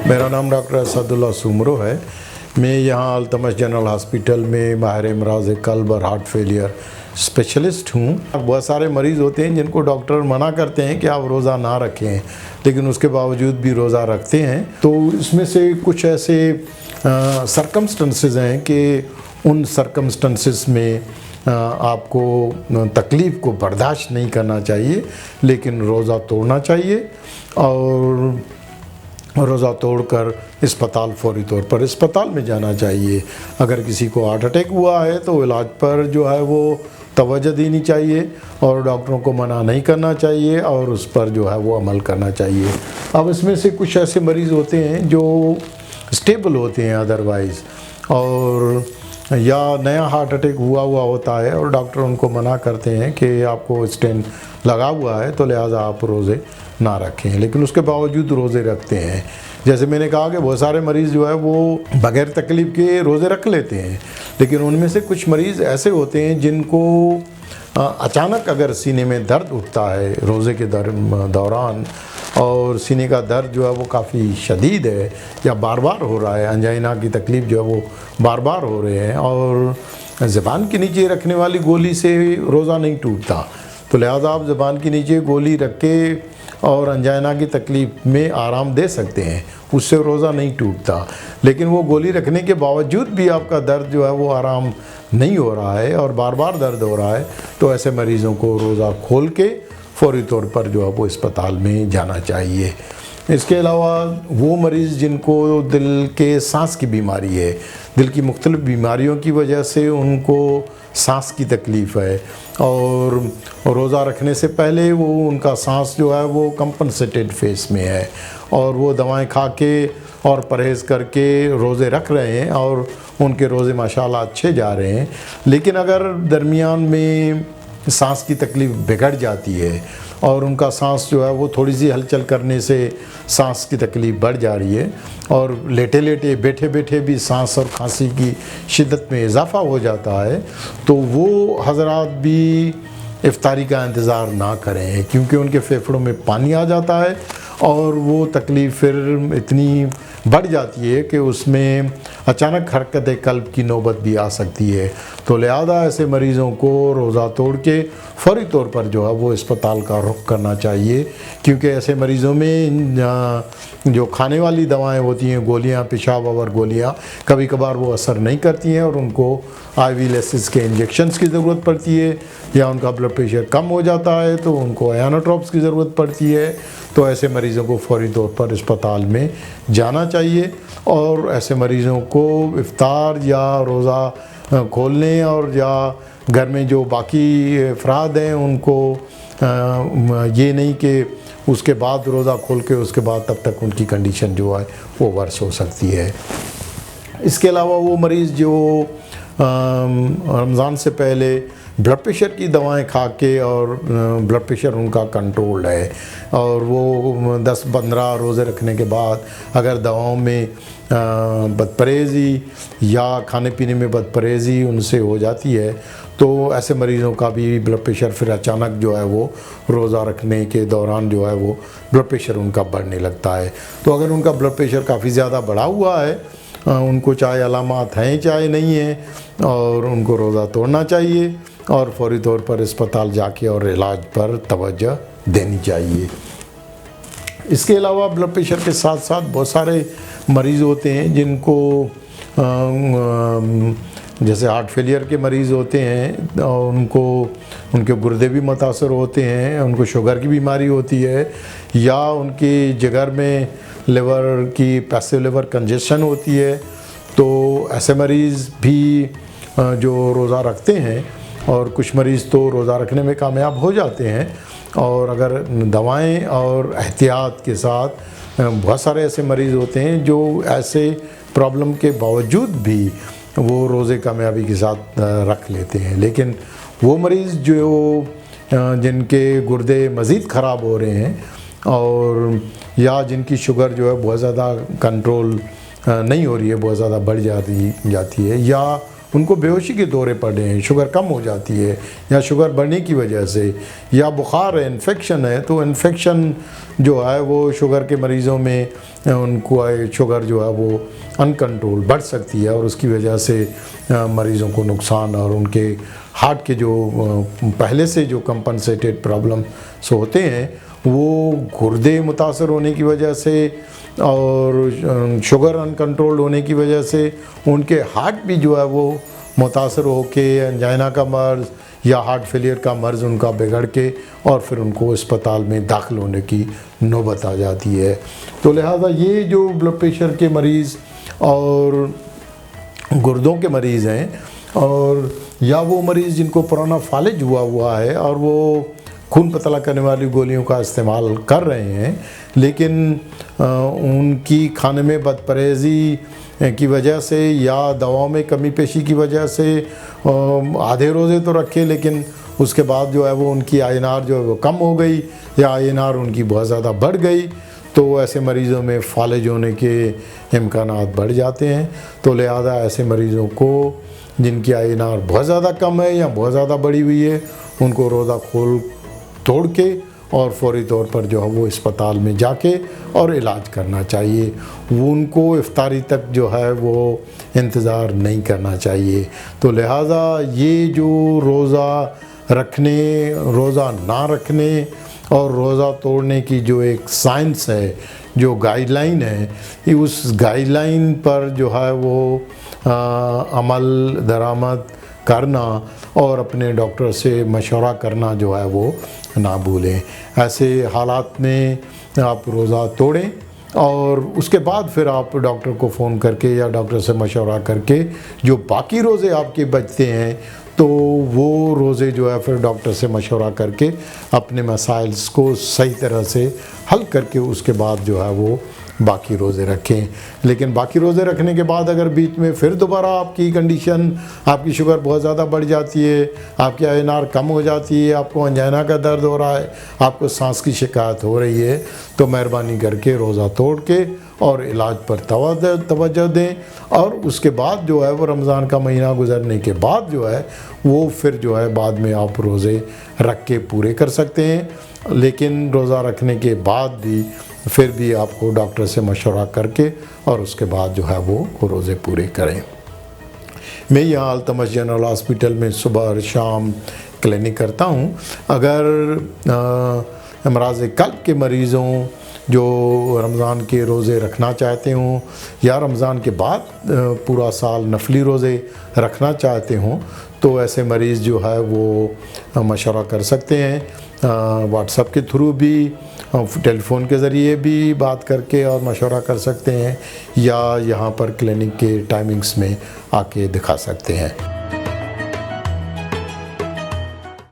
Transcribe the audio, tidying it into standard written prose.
मेरा नाम डॉक्टर असदुल्ला सुमरो है। मैं यहाँ अल्तमश जनरल हॉस्पिटल में माहिर अमराज़ क़ल्ब और हार्ट फेलियर स्पेशलिस्ट हूँ। बहुत सारे मरीज़ होते हैं जिनको डॉक्टर मना करते हैं कि आप रोज़ा ना रखें, लेकिन उसके बावजूद भी रोज़ा रखते हैं। तो इसमें से कुछ ऐसे सरकमस्टेंसेस हैं कि उन सरकमस्टेंसेस में आपको तकलीफ़ को बर्दाश्त नहीं करना चाहिए, लेकिन रोज़ा तोड़ना चाहिए और रोज़ा तोड़कर अस्पताल फौरी तौर पर अस्पताल में जाना चाहिए। अगर किसी को हार्ट अटैक हुआ है तो इलाज पर जो है वो तवज्जो देनी चाहिए और डॉक्टरों को मना नहीं करना चाहिए और उस पर जो है वो अमल करना चाहिए। अब इसमें से कुछ ऐसे मरीज़ होते हैं जो स्टेबल होते हैं अदरवाइज़, और या नया हार्ट अटैक हुआ होता है और डॉक्टर उनको मना करते हैं कि आपको स्टेंट लगा हुआ है तो लिहाजा आप रोज़े ना रखें, लेकिन उसके बावजूद रोज़े रखते हैं। जैसे मैंने कहा कि बहुत सारे मरीज़ जो है वो बग़ैर तकलीफ़ के रोज़े रख लेते हैं, लेकिन उनमें से कुछ मरीज़ ऐसे होते हैं जिनको अचानक अगर सीने में दर्द उठता है रोज़े के दौरान और सीने का दर्द जो है वो काफ़ी शदीद है या बार बार हो रहा है, अंजाइना की तकलीफ़ जो है वो बार बार हो रहे हैं और ज़बान के नीचे रखने वाली गोली से रोज़ा नहीं टूटता, तो लिहाजा आप ज़बान के नीचे गोली रख के और अंजाइना की तकलीफ़ में आराम दे सकते हैं, उससे रोज़ा नहीं टूटता। लेकिन वो गोली रखने के बावजूद भी आपका दर्द जो है वो आराम नहीं हो रहा है और बार बार दर्द हो रहा है, तो ऐसे मरीज़ों को रोज़ा खोल के फौरी तौर पर जो है वो अस्पताल में जाना चाहिए। इसके अलावा वो मरीज़ जिनको दिल के सांस की बीमारी है, दिल की मुख्तलिफ़ बीमारियों की वजह से उनको सांस की तकलीफ़ है और रोज़ा रखने से पहले वो उनका सांस जो है वो कंपनसेटेड फेस में है और वो दवाएं खा के और परहेज़ करके रोज़े रख रहे हैं और उनके रोज़े माशाल्लाह अच्छे जा रहे हैं। लेकिन अगर दरमियान में सांस की तकलीफ़ बिगड़ जाती है और उनका सांस जो है वो थोड़ी सी हलचल करने से सांस की तकलीफ़ बढ़ जा रही है और लेटे लेटे बैठे बैठे भी सांस और खांसी की शिद्दत में इजाफ़ा हो जाता है, तो वो हज़रात भी इफ्तारी का इंतज़ार ना करें, क्योंकि उनके फेफड़ों में पानी आ जाता है और वो तकलीफ़ फिर इतनी बढ़ जाती है कि उसमें अचानक हरकत क़ल्ब की नौबत भी आ सकती है। तो लिहाजा ऐसे मरीज़ों को रोज़ा तोड़ के फौरी तौर पर जो है वो अस्पताल का रुख करना चाहिए, क्योंकि ऐसे मरीज़ों में जो खाने वाली दवाएं होती हैं, गोलियां, पेशाब और गोलियां, कभी कभार वो असर नहीं करती हैं और उनको IV लेसिस के इंजेक्शन्स की ज़रूरत पड़ती है, या उनका ब्लड प्रेशर कम हो जाता है तो उनको आयोनोट्रॉप्स की ज़रूरत पड़ती है। तो ऐसे मरीज़ों को फौरी तौर पर अस्पताल में जाना चाहिए और ऐसे मरीज़ों को इफ्तार या रोज़ा खोलने और या घर में जो बाकी अफराद हैं उनको ये नहीं कि उसके बाद रोज़ा खोल के उसके बाद तब तक उनकी कंडीशन जो है वो वर्स हो सकती है। इसके अलावा वो मरीज़ जो रमज़ान से पहले ब्लड प्रेशर की दवाएं खा के और ब्लड प्रेशर उनका कंट्रोल्ड है और वो 10-15 रोज़े रखने के बाद अगर दवाओं में बदपरहेज़ी या खाने पीने में बदपरहेज़ी उनसे हो जाती है, तो ऐसे मरीज़ों का भी ब्लड प्रेशर फिर अचानक जो है वो रोज़ा रखने के दौरान जो है वो ब्लड प्रेशर उनका बढ़ने लगता है। तो अगर उनका ब्लड प्रेशर काफ़ी ज़्यादा बढ़ा हुआ है, उनको चाहे अलामात हैं चाहे नहीं हैं, और उनको रोज़ा तोड़ना चाहिए और फौरी तौर पर अस्पताल जाके और इलाज पर तवज्जो देनी चाहिए। इसके अलावा ब्लड प्रेशर के साथ साथ बहुत सारे मरीज़ होते हैं जिनको जैसे हार्ट फेलियर के मरीज़ होते हैं और उनके गुर्दे भी मुतासर होते हैं, उनको शुगर की बीमारी होती है या उनकी जिगर में लिवर की पैसिव लिवर कंजेशन होती है, तो ऐसे मरीज़ भी जो रोज़ा रखते हैं और कुछ मरीज़ तो रोज़ा रखने में कामयाब हो जाते हैं, और अगर दवाएं और एहतियात के साथ बहुत सारे ऐसे मरीज़ होते हैं जो ऐसे प्रॉब्लम के बावजूद भी वो रोज़े कामयाबी के साथ रख लेते हैं। लेकिन वो मरीज़ जो जिनके गुर्दे मज़ीद ख़राब हो रहे हैं और या जिनकी शुगर जो है बहुत ज़्यादा कंट्रोल नहीं हो रही है, बहुत ज़्यादा बढ़ जाती है, या ان کو بیہوشی کے دورے پڑے ہیں، شوگر کم ہو جاتی ہے یا شوگر بڑھنے کی وجہ سے، یا بخار ہے، انفیکشن ہے، تو انفیکشن جو ہے وہ شوگر کے مریضوں میں ان کو شوگر جو ہے وہ ان کنٹرول بڑھ سکتی ہے، اور اس کی وجہ سے مریضوں کو نقصان اور ان کے ہارٹ کے جو پہلے سے جو کمپنسیٹڈ پرابلمس ہوتے ہیں وہ گردے متاثر ہونے کی وجہ سے اور شوگر ان کنٹرول ہونے کی وجہ سے ان کے ہارٹ بھی جو ہے وہ متاثر ہو کے انجائنا کا مرض یا ہارٹ فیلئر کا مرض ان کا بگڑ کے اور پھر ان کو اسپتال میں داخل ہونے کی نوبت آ جاتی ہے۔ تو لہٰذا یہ جو بلڈ پریشر کے مریض اور گردوں کے مریض ہیں، اور یا وہ مریض جن کو پرانا فالج ہوا ہے اور وہ خون پتلا کرنے والی گولیوں کا استعمال کر رہے ہیں، لیکن ان کی کھانے میں بد پرہیزی کی وجہ سے یا دواؤں میں کمی پیشی کی وجہ سے آدھے روزے تو رکھے، لیکن اس کے بعد جو ہے وہ ان کی INR جو ہے وہ کم ہو گئی یا INR ان کی بہت زیادہ بڑھ گئی، تو ایسے مریضوں میں فالج ہونے کے امکانات بڑھ جاتے ہیں۔ تو لہذا ایسے مریضوں کو جن کی INR بہت زیادہ کم ہے یا بہت زیادہ بڑھی ہوئی ہے، ان کو روزہ کھول توڑ کے اور فوری طور پر جو ہے وہ اسپتال میں جا کے اور علاج کرنا چاہیے۔ وہ ان کو افطاری تک جو ہے وہ انتظار نہیں کرنا چاہیے۔ تو لہٰذا یہ جو روزہ رکھنے، روزہ نہ رکھنے اور روزہ توڑنے کی جو ایک سائنس ہے، جو گائیڈ لائن ہے، اس گائیڈ لائن پر جو ہے وہ عمل درآمد کرنا اور اپنے ڈاکٹر سے مشورہ کرنا جو ہے وہ نہ بھولیں۔ ایسے حالات میں آپ روزہ توڑیں اور اس کے بعد پھر آپ ڈاکٹر کو فون کر کے یا ڈاکٹر سے مشورہ کر کے جو باقی روزے آپ کے بچتے ہیں تو وہ روزے جو ہے پھر ڈاکٹر سے مشورہ کر کے اپنے مسائل کو صحیح طرح سے حل کر کے اس کے بعد جو ہے وہ باقی روزے رکھیں۔ لیکن باقی روزے رکھنے کے بعد اگر بیچ میں پھر دوبارہ آپ کی کنڈیشن، آپ کی شوگر بہت زیادہ بڑھ جاتی ہے، آپ کی INR کم ہو جاتی ہے، آپ کو انجائنا کا درد ہو رہا ہے، آپ کو سانس کی شکایت ہو رہی ہے، تو مہربانی کر کے روزہ توڑ کے اور علاج پر توجہ دیں، اور اس کے بعد جو ہے وہ رمضان کا مہینہ گزرنے کے بعد جو ہے وہ پھر جو ہے بعد میں آپ روزے رکھ کے پورے کر سکتے ہیں۔ لیکن روزہ رکھنے کے بعد بھی پھر بھی آپ کو ڈاکٹر سے مشورہ کر کے اور اس کے بعد جو ہے وہ روزے پورے کریں۔ میں یہاں التمش جنرل ہاسپٹل میں صبح اور شام کلینک کرتا ہوں۔ اگر امراض قلب کے مریضوں جو رمضان کے روزے رکھنا چاہتے ہوں یا رمضان کے بعد پورا سال نفلی روزے رکھنا چاہتے ہوں تو ایسے مریض جو ہے وہ مشورہ کر سکتے ہیں، واٹس ایپ کے تھرو بھی، ٹیلی فون کے ذریعے بھی بات کر کے اور مشورہ کر سکتے ہیں، یا یہاں پر کلینک کے ٹائمنگز میں آ کے دکھا سکتے ہیں۔